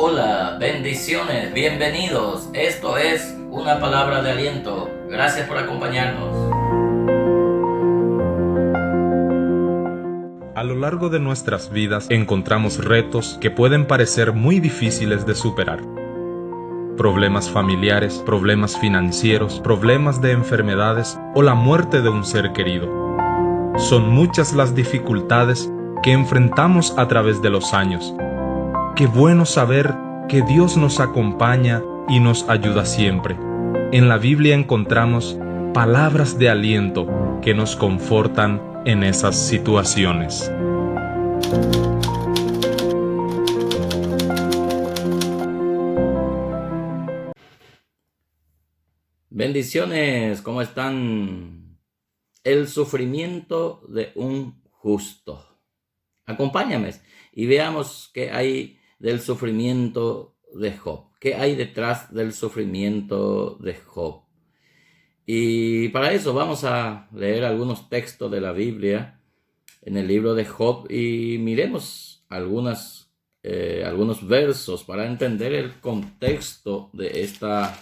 Hola, bendiciones, bienvenidos. Esto es una palabra de aliento. Gracias por acompañarnos. A lo largo de nuestras vidas encontramos retos que pueden parecer muy difíciles de superar. Problemas familiares, problemas financieros, problemas de enfermedades o la muerte de un ser querido. Son muchas las dificultades que enfrentamos a través de los años. Qué bueno saber que Dios nos acompaña y nos ayuda siempre. En la Biblia encontramos palabras de aliento que nos confortan en esas situaciones. Bendiciones, ¿cómo están? El sufrimiento de un justo. Acompáñame y veamos qué hay del sufrimiento de Job. ¿Qué hay detrás del sufrimiento de Job? Y para eso vamos a leer algunos textos de la Biblia en el libro de Job y miremos algunos versos para entender el contexto de esta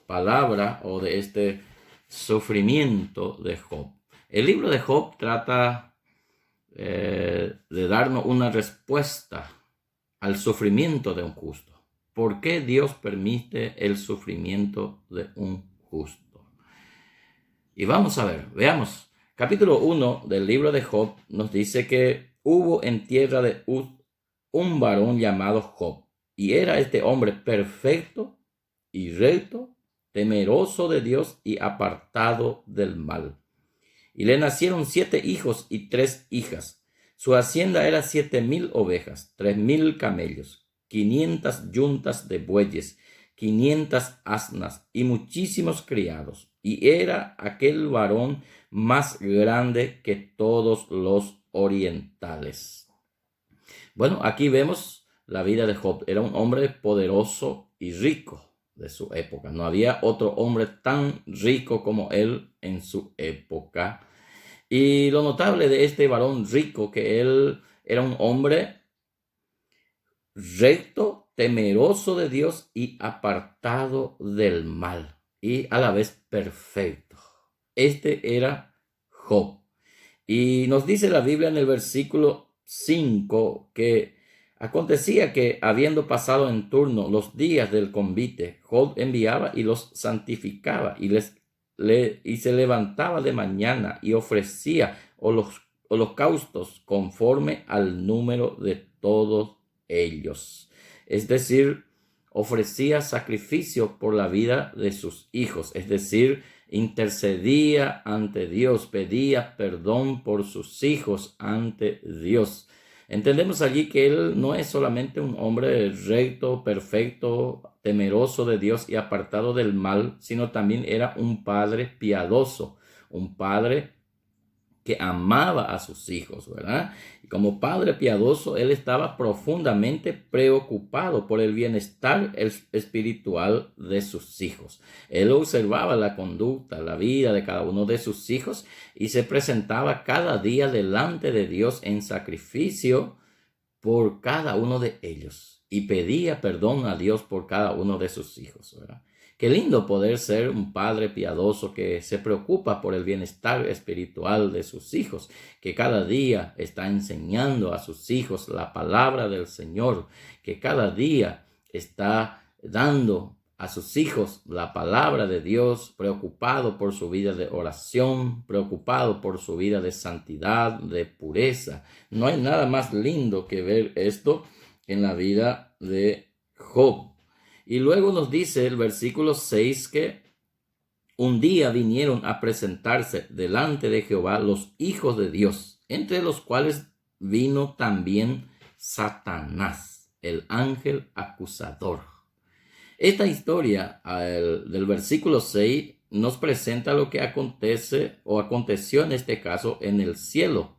palabra o de este sufrimiento de Job. El libro de Job trata de darnos una respuesta al sufrimiento de un justo. ¿Por qué Dios permite el sufrimiento de un justo? Y vamos a ver, veamos. Capítulo 1 del libro de Job nos dice que hubo en tierra de Uz un varón llamado Job, y era este hombre perfecto y recto, temeroso de Dios y apartado del mal. Y le nacieron 7 hijos y 3 hijas. Su hacienda era 7,000 ovejas, 3,000 camellos, 500 yuntas de bueyes, 500 asnas y muchísimos criados. Y era aquel varón más grande que todos los orientales. Bueno, aquí vemos la vida de Job. Era un hombre poderoso y rico de su época. No había otro hombre tan rico como él en su época. Y lo notable de este varón rico, que él era un hombre recto, temeroso de Dios y apartado del mal, y a la vez perfecto. Este era Job. Y nos dice la Biblia en el versículo 5 que acontecía que, habiendo pasado en turno los días del convite, Job enviaba y los santificaba y se levantaba de mañana y ofrecía holocaustos conforme al número de todos ellos. Es decir, ofrecía sacrificio por la vida de sus hijos, es decir, intercedía ante Dios, pedía perdón por sus hijos ante Dios. Entendemos allí que él no es solamente un hombre recto, perfecto, temeroso de Dios y apartado del mal, sino también era un padre piadoso, un padre que amaba a sus hijos, ¿verdad? Y como padre piadoso, él estaba profundamente preocupado por el bienestar espiritual de sus hijos. Él observaba la conducta, la vida de cada uno de sus hijos y se presentaba cada día delante de Dios en sacrificio por cada uno de ellos y pedía perdón a Dios por cada uno de sus hijos, ¿verdad? Qué lindo poder ser un padre piadoso que se preocupa por el bienestar espiritual de sus hijos, que cada día está enseñando a sus hijos la palabra del Señor, que cada día está dando a sus hijos la palabra de Dios, preocupado por su vida de oración, preocupado por su vida de santidad, de pureza. No hay nada más lindo que ver esto en la vida de Job. Y luego nos dice el versículo 6 que un día vinieron a presentarse delante de Jehová los hijos de Dios, entre los cuales vino también Satanás, el ángel acusador. Esta historia del versículo 6 nos presenta lo que acontece o aconteció en este caso en el cielo,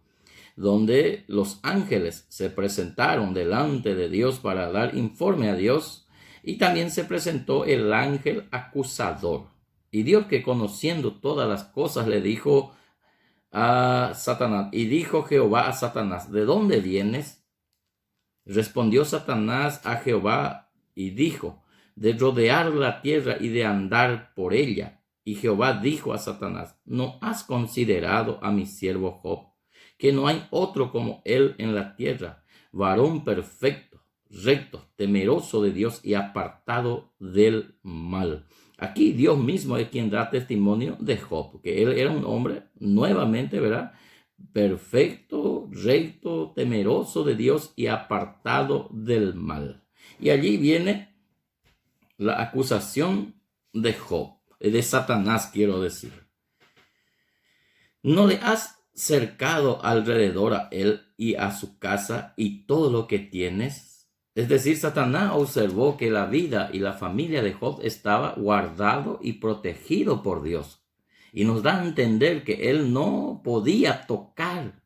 donde los ángeles se presentaron delante de Dios para dar informe a Dios, y también se presentó el ángel acusador. Y Dios, que conociendo todas las cosas, le dijo a Satanás, y dijo Jehová a Satanás, ¿de dónde vienes? Respondió Satanás a Jehová, y dijo, de rodear la tierra y de andar por ella. Y Jehová dijo a Satanás, ¿no has considerado a mi siervo Job, que no hay otro como él en la tierra, varón perfecto, recto, temeroso de Dios y apartado del mal? Aquí Dios mismo es quien da testimonio de Job, que él era un hombre, nuevamente, ¿verdad?, perfecto, recto, temeroso de Dios y apartado del mal. Y allí viene la acusación de Job, de Satanás, quiero decir. ¿No le has cercado alrededor a él y a su casa y todo lo que tienes? Es decir, Satanás observó que la vida y la familia de Job estaba guardado y protegido por Dios. Y nos da a entender que él no podía tocar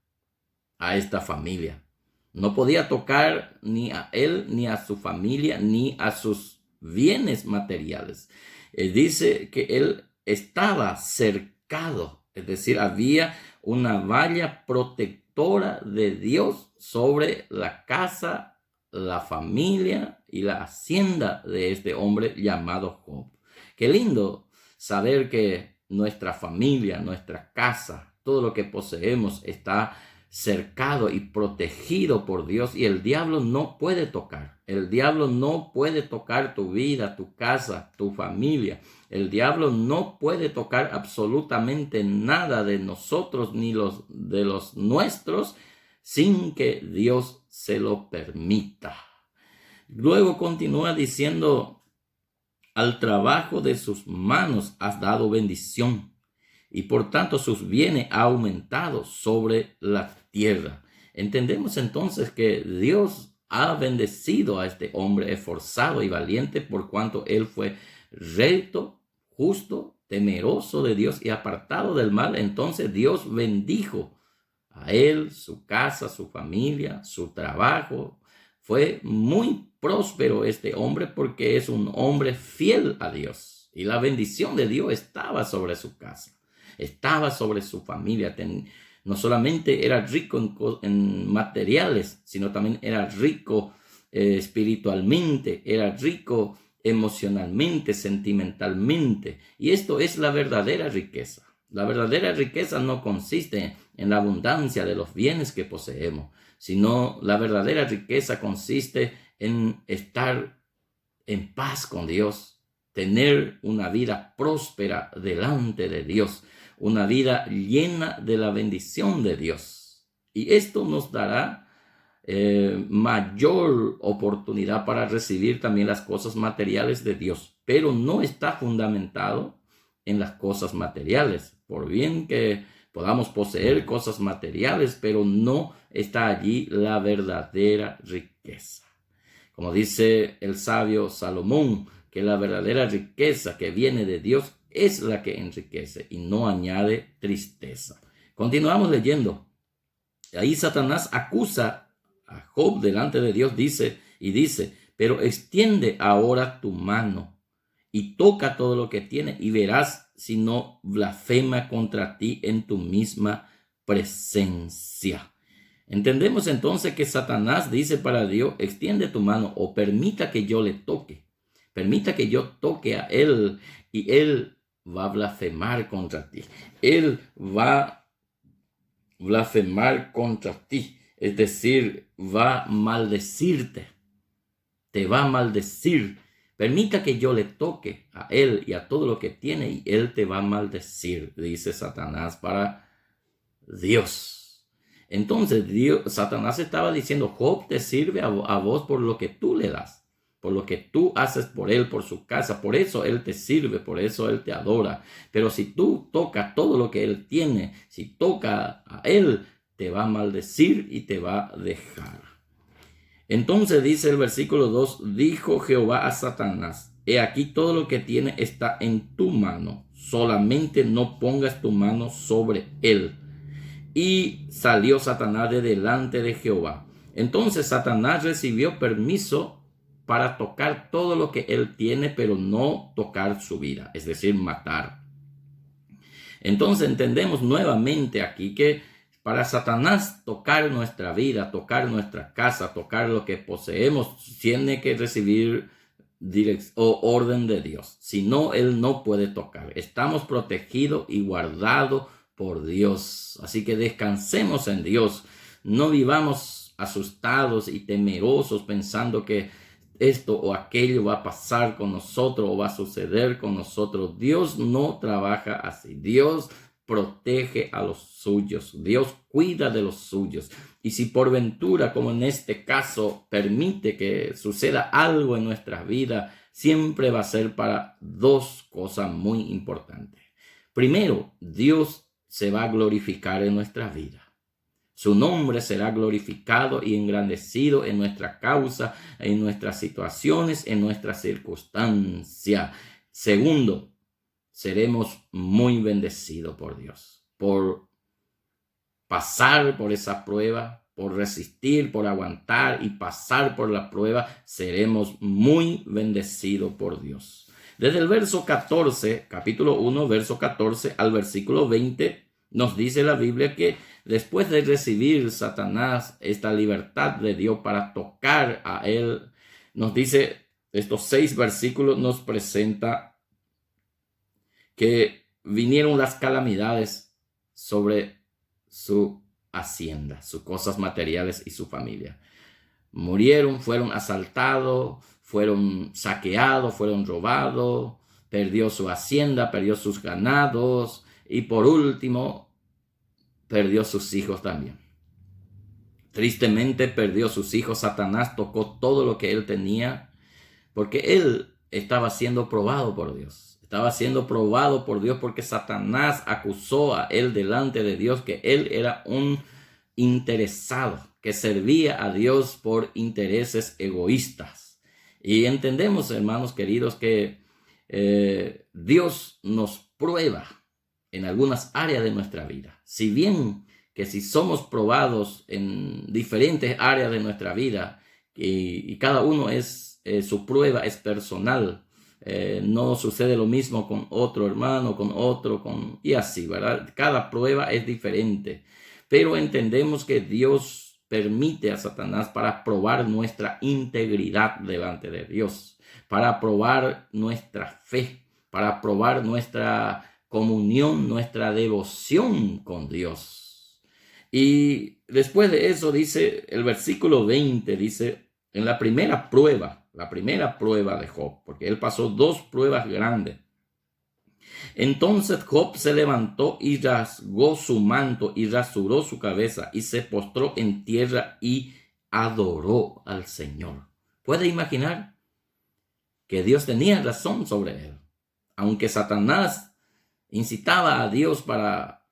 a esta familia. No podía tocar ni a él, ni a su familia, ni a sus bienes materiales. Dice que él estaba cercado, es decir, había una valla protectora de Dios sobre la casa, la familia y la hacienda de este hombre llamado Job. Qué lindo saber que nuestra familia, nuestra casa, todo lo que poseemos está cercado y protegido por Dios, y el diablo no puede tocar. El diablo no puede tocar tu vida, tu casa, tu familia. El diablo no puede tocar absolutamente nada de nosotros ni de los nuestros sin que Dios se lo permita. Luego continúa diciendo, al trabajo de sus manos has dado bendición, y por tanto sus bienes ha aumentado sobre la tierra. Entendemos entonces que Dios ha bendecido a este hombre esforzado y valiente, por cuanto él fue recto, justo, temeroso de Dios y apartado del mal. Entonces Dios bendijo a él, su casa, su familia, su trabajo. Fue muy próspero este hombre porque es un hombre fiel a Dios, y la bendición de Dios estaba sobre su casa, estaba sobre su familia. No solamente era rico en materiales, sino también era rico espiritualmente, era rico emocionalmente, sentimentalmente. Y esto es la verdadera riqueza. La verdadera riqueza no consiste en la abundancia de los bienes que poseemos, sino la verdadera riqueza consiste en estar en paz con Dios, tener una vida próspera delante de Dios, una vida llena de la bendición de Dios. Y esto nos dará mayor oportunidad para recibir también las cosas materiales de Dios, pero no está fundamentado en las cosas materiales. Por bien que podamos poseer cosas materiales, pero no está allí la verdadera riqueza. Como dice el sabio Salomón, que la verdadera riqueza que viene de Dios es la que enriquece y no añade tristeza. Continuamos leyendo. Ahí Satanás acusa a Job delante de Dios, dice, pero extiende ahora tu mano y toca todo lo que tiene, y verás si no blasfema contra ti en tu misma presencia. Entendemos entonces que Satanás dice para Dios, extiende tu mano o permita que yo le toque. Permita que yo toque a él y él va a blasfemar contra ti. Él va a blasfemar contra ti. Es decir, va a maldecirte. Te va a maldecir. Permita que yo le toque a él y a todo lo que tiene y él te va a maldecir, dice Satanás para Dios. Entonces Satanás estaba diciendo, Job te sirve a vos por lo que tú le das, por lo que tú haces por él, por su casa. Por eso él te sirve, por eso él te adora. Pero si tú tocas todo lo que él tiene, si toca a él, te va a maldecir y te va a dejar. Entonces dice el versículo 2, dijo Jehová a Satanás, he aquí todo lo que tiene está en tu mano, solamente no pongas tu mano sobre él. Y salió Satanás de delante de Jehová. Entonces Satanás recibió permiso para tocar todo lo que él tiene, pero no tocar su vida, es decir, matar. Entonces entendemos nuevamente aquí que para Satanás tocar nuestra vida, tocar nuestra casa, tocar lo que poseemos, tiene que recibir orden de Dios. Si no, Él no puede tocar. Estamos protegidos y guardados por Dios. Así que descansemos en Dios. No vivamos asustados y temerosos pensando que esto o aquello va a pasar con nosotros o va a suceder con nosotros. Dios no trabaja así. Dios protege a los suyos. Dios cuida de los suyos. Y si por ventura, como en este caso, permite que suceda algo en nuestra vida, siempre va a ser para dos cosas muy importantes. Primero, Dios se va a glorificar en nuestra vida. Su nombre será glorificado y engrandecido en nuestra causa, en nuestras situaciones, en nuestras circunstancias. Segundo, seremos muy bendecidos por Dios, por pasar por esa prueba, por resistir, por aguantar y pasar por la prueba, seremos muy bendecidos por Dios. Desde el verso 14, capítulo 1, verso 14 al versículo 20, nos dice la Biblia que después de recibir Satanás esta libertad de Dios para tocar a él, nos dice, estos 6 versículos nos presenta que vinieron las calamidades sobre su hacienda, sus cosas materiales y su familia. Murieron, fueron asaltados, fueron saqueados, fueron robados, perdió su hacienda, perdió sus ganados y por último perdió sus hijos también. Tristemente perdió sus hijos. Satanás tocó todo lo que él tenía porque él estaba siendo probado por Dios. Estaba siendo probado por Dios porque Satanás acusó a él delante de Dios que él era un interesado, que servía a Dios por intereses egoístas. Y entendemos, hermanos queridos, que Dios nos prueba en algunas áreas de nuestra vida. Si bien que si somos probados en diferentes áreas de nuestra vida y cada uno su prueba es personal, no sucede lo mismo con otro hermano, con otro, y así, ¿verdad? Cada prueba es diferente, pero entendemos que Dios permite a Satanás para probar nuestra integridad delante de Dios, para probar nuestra fe, para probar nuestra comunión, nuestra devoción con Dios. Y después de eso dice el versículo 20, dice, en la primera prueba de Job, porque él pasó 2 pruebas grandes. Entonces Job se levantó y rasgó su manto y rasuró su cabeza y se postró en tierra y adoró al Señor. ¿Puede imaginar que Dios tenía razón sobre él? Aunque Satanás incitaba a Dios para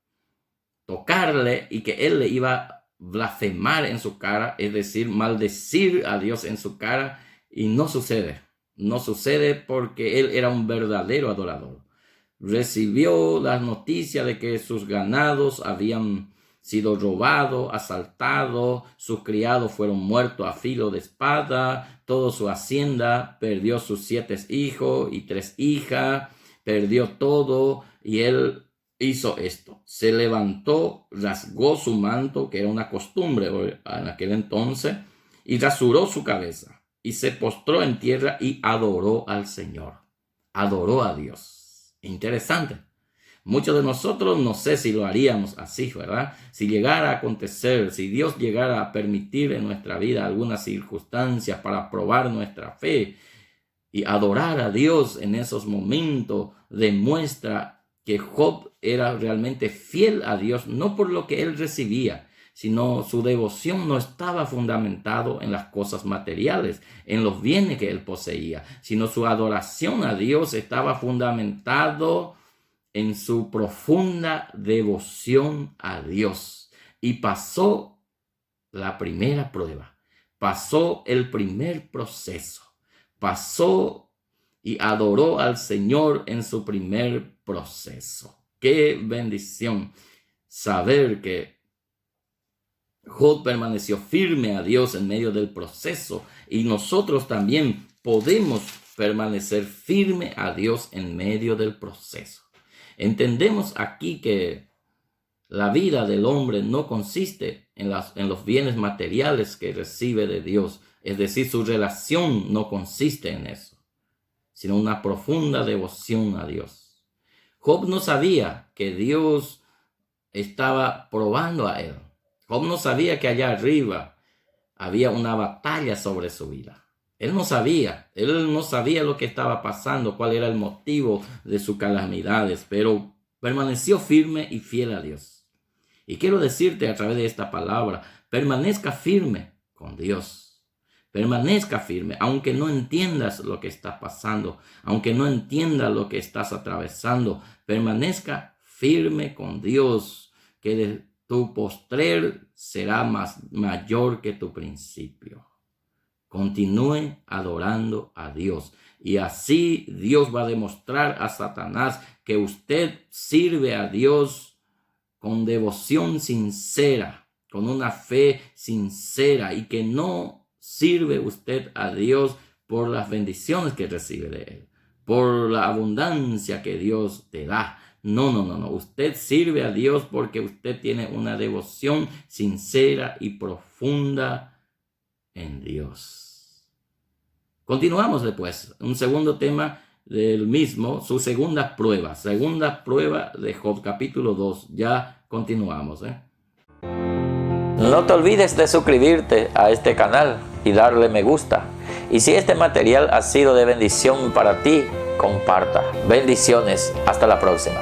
tocarle y que él le iba a blasfemar en su cara, es decir, maldecir a Dios en su cara, y no sucede porque él era un verdadero adorador. Recibió la noticia de que sus ganados habían sido robados, asaltados, sus criados fueron muertos a filo de espada, toda su hacienda, perdió sus 7 hijos y 3 hijas, perdió todo, y él hizo esto. Se levantó, rasgó su manto, que era una costumbre en aquel entonces, y rasuró su cabeza, y se postró en tierra y adoró al Señor. Adoró a Dios. Interesante. Muchos de nosotros no sé si lo haríamos así, ¿verdad? Si llegara a acontecer, si Dios llegara a permitir en nuestra vida algunas circunstancias para probar nuestra fe, y adorar a Dios en esos momentos demuestra que Job era realmente fiel a Dios, no por lo que él recibía, sino su devoción no estaba fundamentado en las cosas materiales, en los bienes que él poseía, sino su adoración a Dios estaba fundamentado en su profunda devoción a Dios. Y pasó la primera prueba, pasó el primer proceso, pasó y adoró al Señor en su primer proceso. ¡Qué bendición! Saber que Job permaneció firme a Dios en medio del proceso, y nosotros también podemos permanecer firme a Dios en medio del proceso. Entendemos aquí que la vida del hombre no consiste en los bienes materiales que recibe de Dios, es decir, su relación no consiste en eso. sino una profunda devoción a Dios. Job no sabía que Dios estaba probando a él. Job no sabía que allá arriba había una batalla sobre su vida. Él no sabía lo que estaba pasando, cuál era el motivo de sus calamidades, pero permaneció firme y fiel a Dios. Y quiero decirte a través de esta palabra, permanezca firme con Dios. Permanezca firme, aunque no entiendas lo que está pasando, aunque no entiendas lo que estás atravesando, permanezca firme con Dios, que tu postrer será mayor que tu principio. Continúe adorando a Dios y así Dios va a demostrar a Satanás que usted sirve a Dios con devoción sincera, con una fe sincera y que no sirve usted a Dios por las bendiciones que recibe de Él, por la abundancia que Dios te da. No. Usted sirve a Dios porque usted tiene una devoción sincera y profunda en Dios. Continuamos después. Un segundo tema del mismo, su segunda prueba de Job, capítulo 2. Ya continuamos. No te olvides de suscribirte a este canal y darle me gusta. Y si este material ha sido de bendición para ti, comparta. Bendiciones. Hasta la próxima.